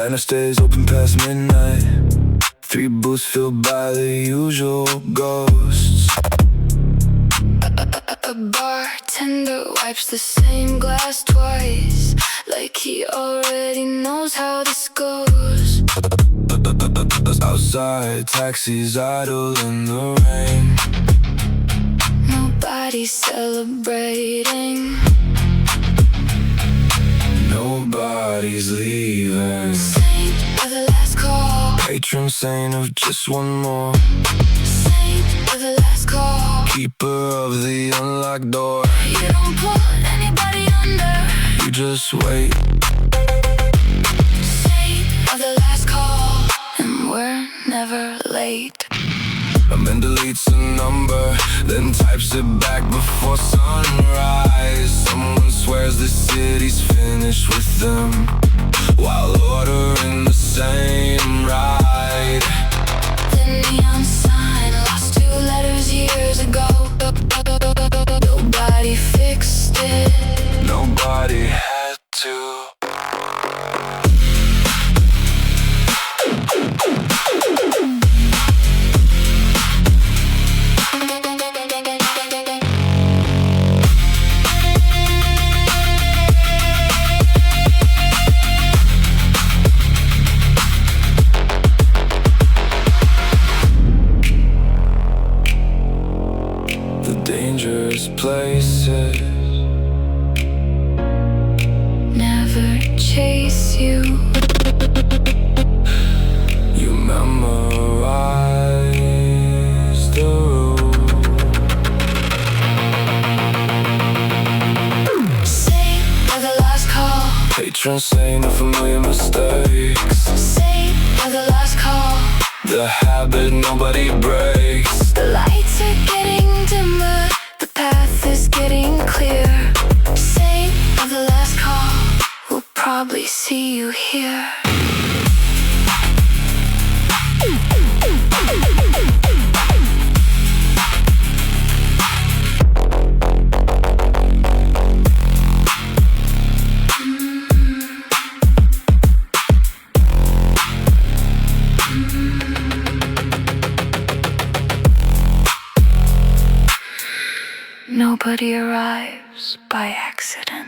Diner stays open past midnight. 3 booths filled by the usual ghosts. A bartender wipes the same glass twice, like he already knows how this goes. Outside, taxis idle in the rain. Nobody's celebrating. Nobody's leaving. Saint of the last call. Patron saint of just one more. Saint of the last call. Keeper of the unlocked door. You don't put anybody under. You just wait. Saint of the last call. And we're never late. Amanda deletes a number, then types it back before sunrise. Someone swears the city's finished with them, while ordering the same ride. The neon sign lost 2 letters years ago. Nobody fixed it. Nobody had to. Dangerous places Never chase you. You memorize the road. Saint of the last call. Patron saint of familiar mistakes. Saint of the last call. The habit nobody breaks. The lights are getting dimmer. The path is getting clear. Saint of the last call. We'll probably see you here. Nobody arrives by accident.